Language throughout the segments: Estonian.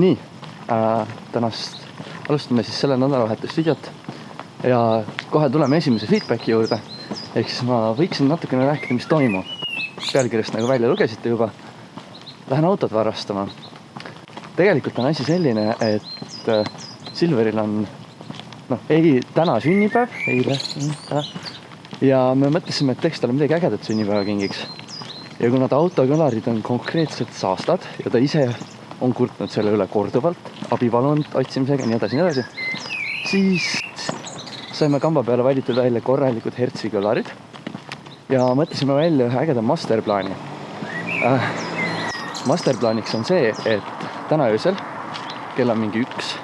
Nii, tänast alustame siis selle nädalavahetust videot ja kohe tuleme esimese feedbacki juurde. Ehk siis ma võiksin natukene rääkida, mis toimub. Pealkirjast nagu välja lugesite juba. Lähen autot varastama. Tegelikult on asi selline, et Silveril on täna sünnipäev, eile. Ja me mõtlesime, et teeks talle midagi ägedat sünnipäeva kingiks. Ja kuna ta autokõlarid on konkreetselt saastad ja ta ise on kurtnud selle üle korduvalt, abipalunud otsimisega, nii edasi, siis saime kamba peale valitud välja korralikud Hertzi kõlarid ja mõtlesime välja ühe ägeda masterplaani. Masterplaaniks on see, et täna öösel, kell on mingi 1,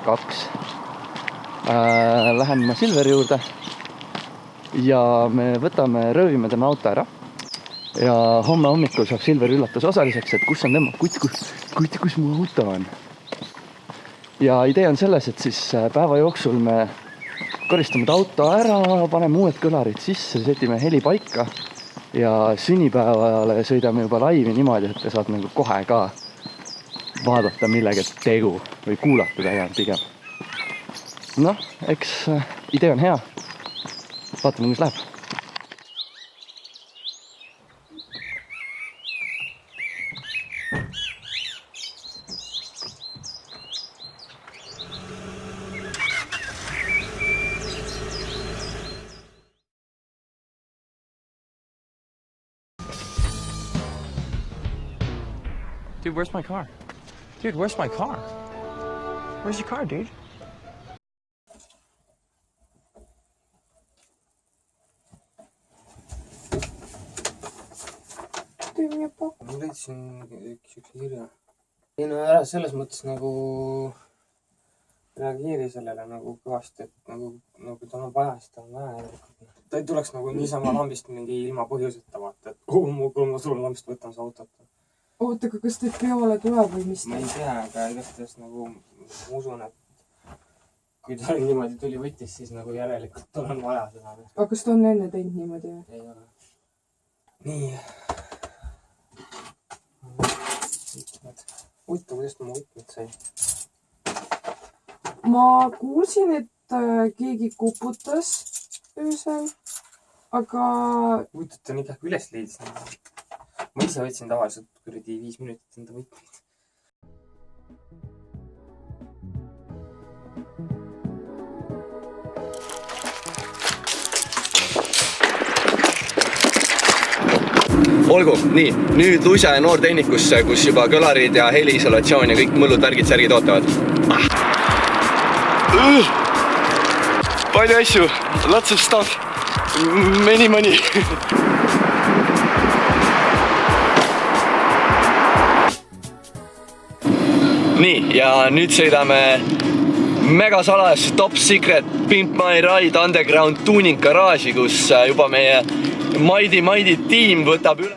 2, lähen ma Silveri juurde ja me röövime tema auto ära. Ja homme hommikul saab Silver üllatuse osaliseks, et kus on tema, kus mu auto on. Ja idee on selles, et siis päeva jooksul me koristame auto ära, paneme uued kõlarid sisse, setime heli paika ja sünnipäevale sõidame juba laivi niimoodi, et te saad nagu kohe ka vaadata millega tegu või kuulata täiend pigem. Eks idee on hea. Vaatame, kus läheb. Dude, where's my car? Dude, where's my car? Where's your car, dude? Ma leidsin üks kirja. Ei no ära selles mõttes nagu reageeri sellele nagu kõvasti, et nagu tal on vaja, siis ta on vaja. Ta ei tuleks nagu niisama lambist mingi ilma põhjuseta vaata, et ma tulen lambist, võtan see autot. Oota, aga kas teid peale tuleb või mis? Ma ei tea, aga igatahes nagu ma usun, et kui ta niimoodi tuli võttis, siis nagu järelikult tal on vaja seda. Aga kas ta on enne teinud niimoodi? Ei ole. Nii. Huvitav, kuidas ma võtmed sai? Ma kuulsin, et keegi kuputas öösel, aga... Huvitav, ta on ikka üles leidis. Ma ise võtsin tavaliselt 5 minutit enda võtmeid. Olgu, nii, nüüd Luisa ja noortehnikusse, kus juba kõlarid ja heliisolatsioon ja kõik mõllud, värgid, särgid ootavad. Palju asju, lots of stuff, many money. Nii, ja nüüd sõidame megasalas Top Secret Pimp My Ride Underground Tuning Garaaži, kus juba meie Maidi tiim võtab üle.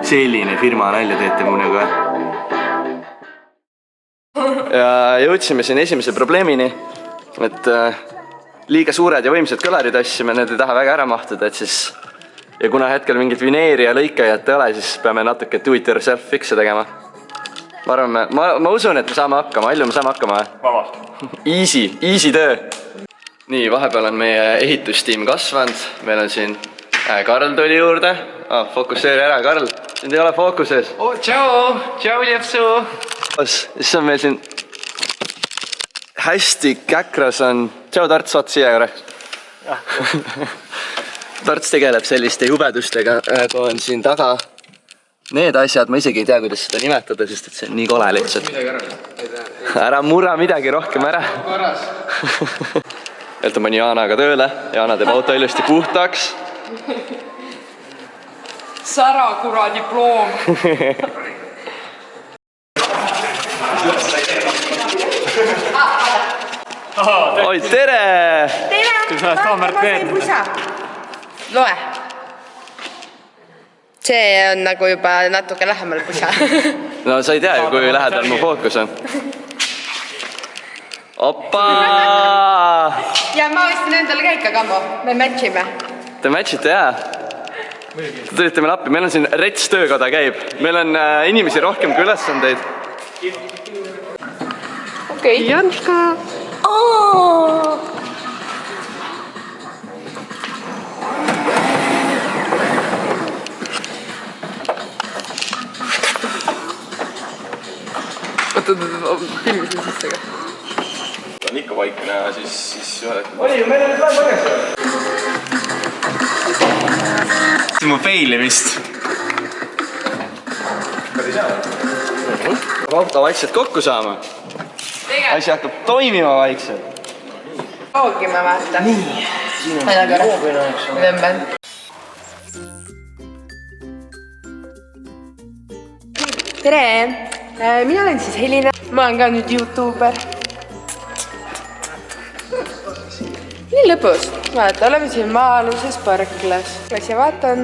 Selline firma nalja teete munuga. Ja jõudsime siin esimese probleemini, et liiga suured ja võimsad kõlarid asjime, need ei taha väga ära mahtuda, et siis ja kuna hetkel mingit vineeri ja lõikajat ei ole, siis peame natuke do it yourself fix'e tegema. Ma usun, et me saame hakkama. Alju, me saame hakkama. Easy töö. Nii, vahepeal on meie ehitustiim kasvanud. Meil on siin Karl tuli juurde. Fokusseeri ära, Karl. Sind ei ole fookuses. Tšau, Ljepsu. Siis on meil siin hästi käkras on... Tšau, Tarts, vaat siia korra. Tarts tegeleb selliste jubedustega, on siin taga need asjad, ma isegi ei tea, kuidas seda nimetada, sest et see on nii kole lihtsalt. Ära murra midagi rohkem ära. Jälte mõni Jaanaga tööle, Jaana teeb auto ilusti puhtaks. Särakura diploom. Oi, tere! Tere! Ma sain pusa. Loe. See on nagu juba natuke lähemal pusa. No sa ei tea ju, kui lähedal mu fookus on. Opa! söön talle ka ikka kammo, me matchime. Te matchite jaa? Te tulite meil appi, meil on siin rets töökoda käib. Meil on inimesi rohkem kui ülesandeid. Okei. Janska! Filmisin sisse ka. Ta on ikka vaikne ja siis ühel hetkel... Oli, meil oli ka põges. See on mu failimist. Auto vaikselt kokku saama. Asi hakkab toimima vaikselt. Roogime vaata. Nii. Aina korra. Tõmben. Tere! Mina olen siis Helina. Ma olen ka nüüd YouTuber. Nii lõpus. Vaata, oleme siin maa-aluses parklas. Ja vaatan,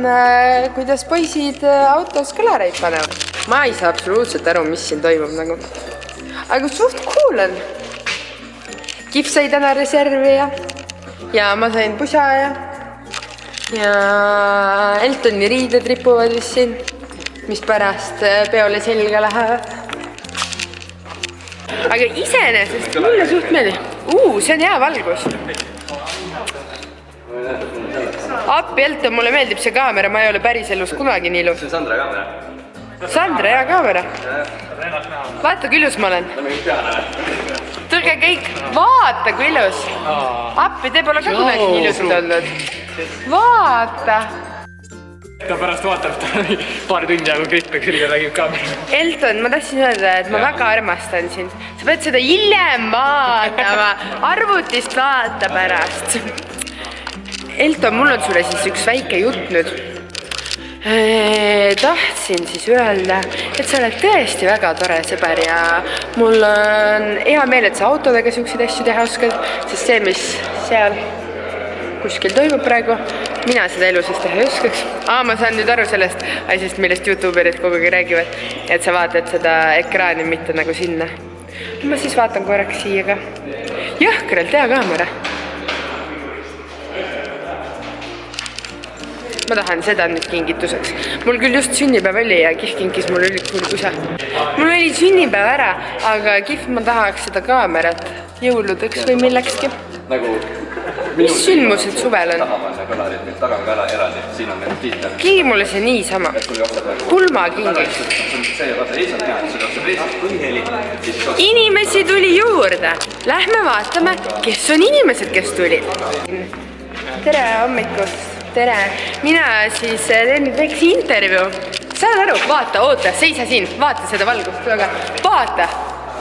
kuidas poisid autos kõlareid panevad. Ma ei saa absoluutselt aru, mis siin toimub nagu. Aga suht cool on. Kif sai täna reservi ja ma sain pusa ja Eltoni riided ripuvad vist siin, mis pärast peole selga lähevad. Aga iseenesest mulle suht meeldib. See on hea valgus. Appi Elton, mulle meeldib see kaamera, ma ei ole päris elus kunagi nii ilus. See on Sandra kaamera. Sandra, hea kaamera. Vaata, kui ilus ma olen. Tulge kõik, vaata, kui ilus. Appi, te pole ka kunagi nii ilusad olnud. Vaata. Ta pärast vaatab paar tundi aegu klippe külge räägib kaamera. Elton, ma tahtsin öelda, et ma väga armastan sind. Sa pead seda hiljem vaatama. Arvutist vaata pärast. Elton, mul on sulle siis üks väike jutt nüüd. Tahtsin siis öelda, et sa oled tõesti väga tore sõber ja mul on hea meel, et sa autodega siukseid asju teha oskad, sest see, mis seal kuskil toimub praegu, mina seda elu siis teha ei oskaks. Ma saan nüüd aru sellest asjast, millest YouTuberid kogu aeg räägivad, et sa vaatad seda ekraani mitte nagu sinna. Ma siis vaatan korraks siia ka. Jõhkralt hea kaamera. Ma tahan seda nüüd kingituseks. Mul küll just sünnipäev oli ja Kif kinkis mulle ülikuuli pusa. Mul oli sünnipäev ära, aga Kif ma tahaks seda kaamerat jõuludeks või millekski. Mis sündmused suvel on? Taga on ka eraldi, siin on need tiitel. Kingi mulle see niisama. Pulma kingiks. Inimesi tuli juurde. Lähme vaatame, kes on inimesed, kes tulid. Tere hommikust. Tere. Mina siis teen nüüd väikse intervjuu. Saad aru? Vaata, oota, seisa siin. Vaata seda valgust. Vaata.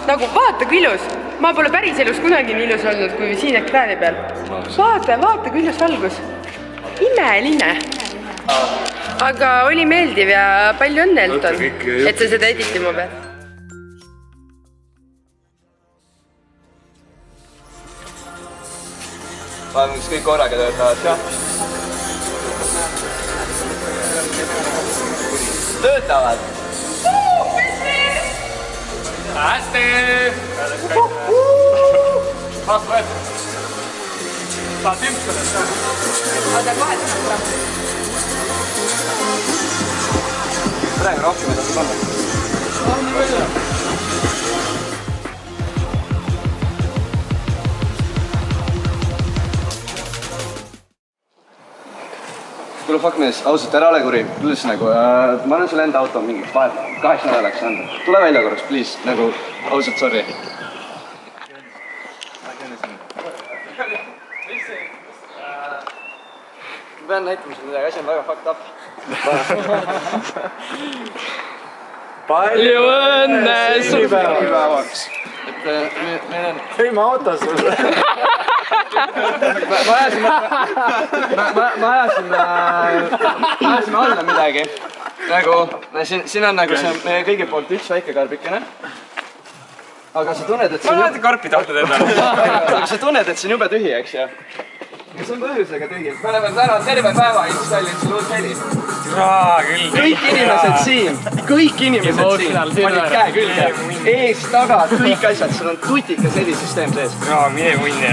Nagu vaata kui ilus. Ma pole päris elus kunagi nii ilus olnud kui siin ekraani peal. Vaata kui ilus valgus. Imeline. Aga oli meeldiv ja palju õnne, Elton, et sa seda editima pead. Vaatame, kas kõik korraga töötavad. Töötavad! Hästi! Vastu võetud. Saad tümpsada. Oota, kohe tõstab. Praegu rohkem edasi panna. Kuule, fuck mees, ausalt, ära ole kuri. Üldse nagu, ma annan sulle enda auto mingi 8 nädalaks anda. Tule välja korraks, please. Nagu, ausalt, sorry. Ma pean näitama sulle midagi, asi on väga fucked up. Palju õnne sünnipäevaks. Et meil on... Võime autos sulle. Ma ajasin alla midagi. Nagu, siin on nagu see meie kõigi poolt üks väike karbikene. Aga sa tunned, et Ma tahate karpi tahtnud endale. Aga sa tunned, et see on jube tühi, eks ju? kas on põhjusega tegid? Me oleme täna terve päeva installinud sulle uut heli. Kõik inimesed siin panid käe külge. Ees, taga, kõik asjad, sul on tutikas helisüsteem sees. mine munni.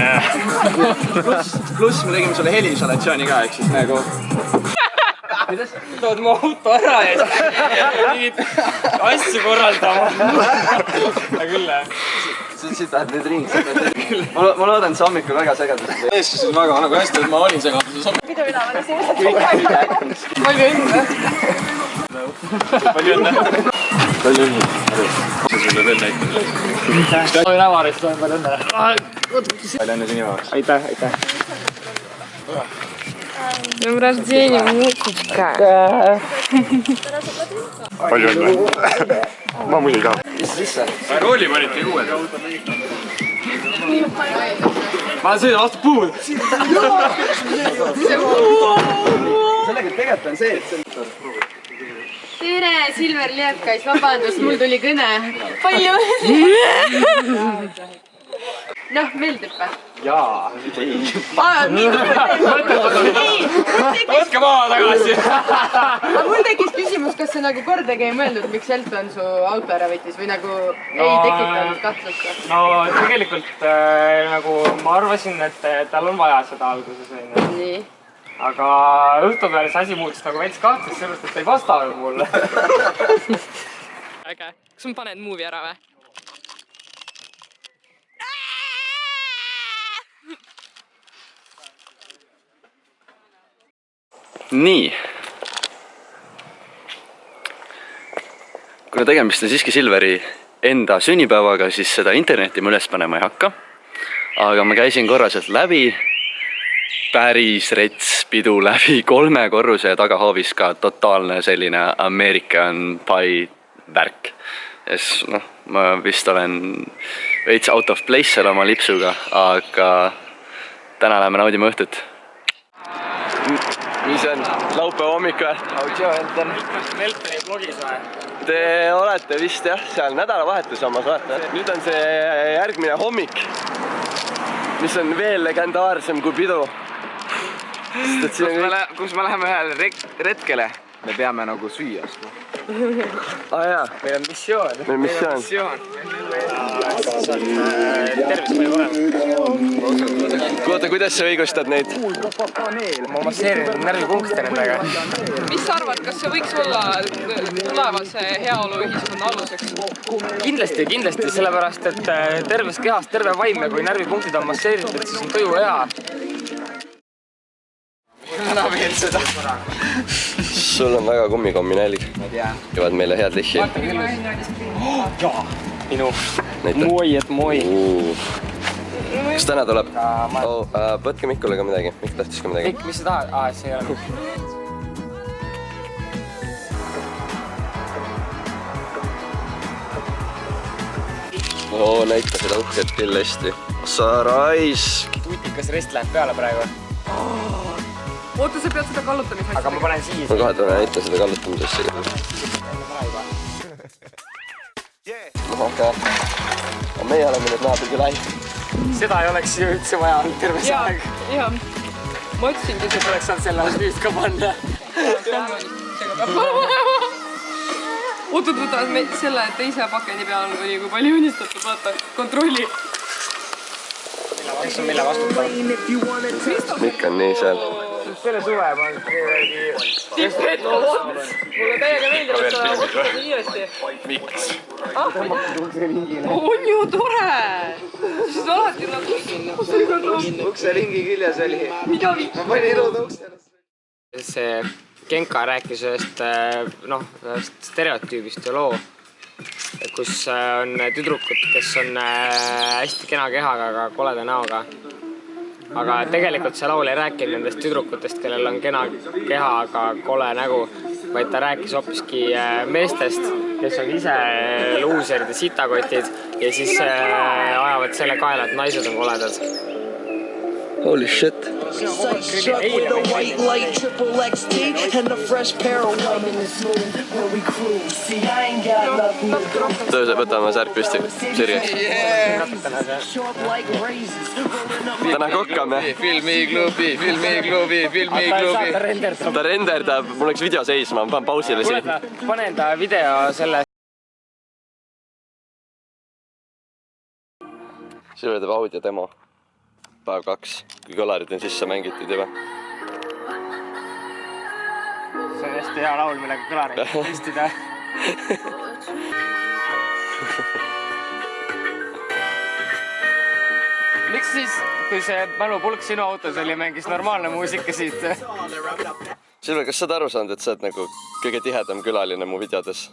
Pluss me tegime sulle heliisolatsiooni ka, ehk siis nagu... Tood mu auto ära ja mingid asju korraldama. Küll, Sa tahad nüüd ringi. Ma loodan, see hommikul väga segadus. Eestis on väga nagu hästi, et ma olin segaduses. Palju õnne. Palju õnne. Palju õnne. See sulle veel näitab. Olin Ävarist, olen palju õnne. Palju õnne sinu jaoks. Aitäh. Днем рождения, Мусечка. Palju õnne. Ma muidugi ka. Sisse. Rooli panite uued. Ma sõidan vastu puud. Sellega tegelikult on see, et see... Tere, Silver Liepkais, vabandust, mul tuli kõne. Palju noh, meeldib või? Jaa, ei. Võtke maha tagasi. Aga mul tekkis küsimus, kas see nagu kordagi ei mõeldud, miks Elton su auto ära võttis või nagu ei tekitanud kahtlust? No tegelikult nagu ma arvasin, et tal on vaja seda alguses. Nii. Aga õhtul peale see asi muutus nagu veits kahtlust, sellepärast, et ta ei vastanud mulle. Äge. Kas ma paned movie ära või? Nii. Kuna tegemist on siiski Silveri enda sünnipäevaga, siis seda internetti ma üles panema ei hakka. Aga ma käisin korra sealt läbi. Päris rets pidu läbi 3 korruse ja tagahoovis ka totaalne selline American Pie värk. Noh, ma vist olen veits out of place seal oma lipsuga, aga täna läheme naudime õhtut. Mis on? Laupäeva hommik või? Autio, Elton. Eltoni blogis või? Te olete vist jah, seal nädalavahetus omas vaata. Nüüd on see järgmine hommik, mis on veel legendaarsem kui pidu. Kus me läheme ühele retkele? Me peame nagu süüa. Jaa. Meil on missioon. Meil on missioon. Tervis palju parem. Kuulata, kuidas sa õigustad neid? Ma masseerin närvipunkte nendega. mis sa arvad, kas see võiks olla tulevase heaoluühiskonna aluseks? Kindlasti, sellepärast, et terves kehas terve vaim ja kui närvipunktid on masseeritud, siis on tuju hea. Täna veel seda. Sul on väga kummikommi nälg. Jõuad meile head lihhi. Jaa, minu moi. Kas täna tuleb? Võtke Mikule ka midagi. Mikk tahtis ka midagi. Mikk, mis sa tahad? See ei ole Mikk. Näita seda uhket küll hästi. Sa raisk. Tutikas rest läheb peale praegu. Oota, sa pead seda kallutamiseks. Aga ma panen siis. Ma kohe tulen näita seda kallutamisesse. Aga meie oleme nüüd naabrid üle. Seda ei oleks ju üldse vaja olnud terve see aeg. Jah, ma ütlesingi Et oleks saanud selle nüüd ka panna. oota, selle teise pakendi peal oli kui palju unistatud, vaata, kontrolli. Kes on mille vastutab? Mikk on nii seal. Selle suve ma olen Mulle täiega meeldib, et sa otsustad kiiresti. Miks? On ju tore! Siis alati nagu... Ukseringi küljes oli. Mida viib? Ma panin iluda ukse. See Genka rääkis ühest stereotüübist ja loo, kus on tüdrukud, kes on hästi kena kehaga, aga koleda näoga. Aga tegelikult see laul ei rääkinud nendest tüdrukutest, kellel on kena keha, aga kole nägu, vaid ta rääkis hoopiski meestest, kes on ise luuserid ja sitakotid ja siis ajavad selle kaela, et naised on koledad. Holy shit. Truck with a white light, triple XT, and a fresh pair of white in the smooth where we cruise. See, I ain't got nothing to do. Tõuse, võtame särk püsti, sirgeks. Sharp like razors, rolling up Täna kokkame. filmiklubi. Ta renderdab, mul läks video seisma, ma panen pausile siin. panen ta video selle Silve teeb audio demo. Päev 2, kui kõlarid on sisse mängitud juba. see on hästi hea laul, millega kõlareid testida. Miks siis, kui see mälupulk sinu autos oli, mängis normaalne muusika siit? Silve, kas sa oled aru saanud, et sa oled nagu kõige tihedam külaline mu videodes?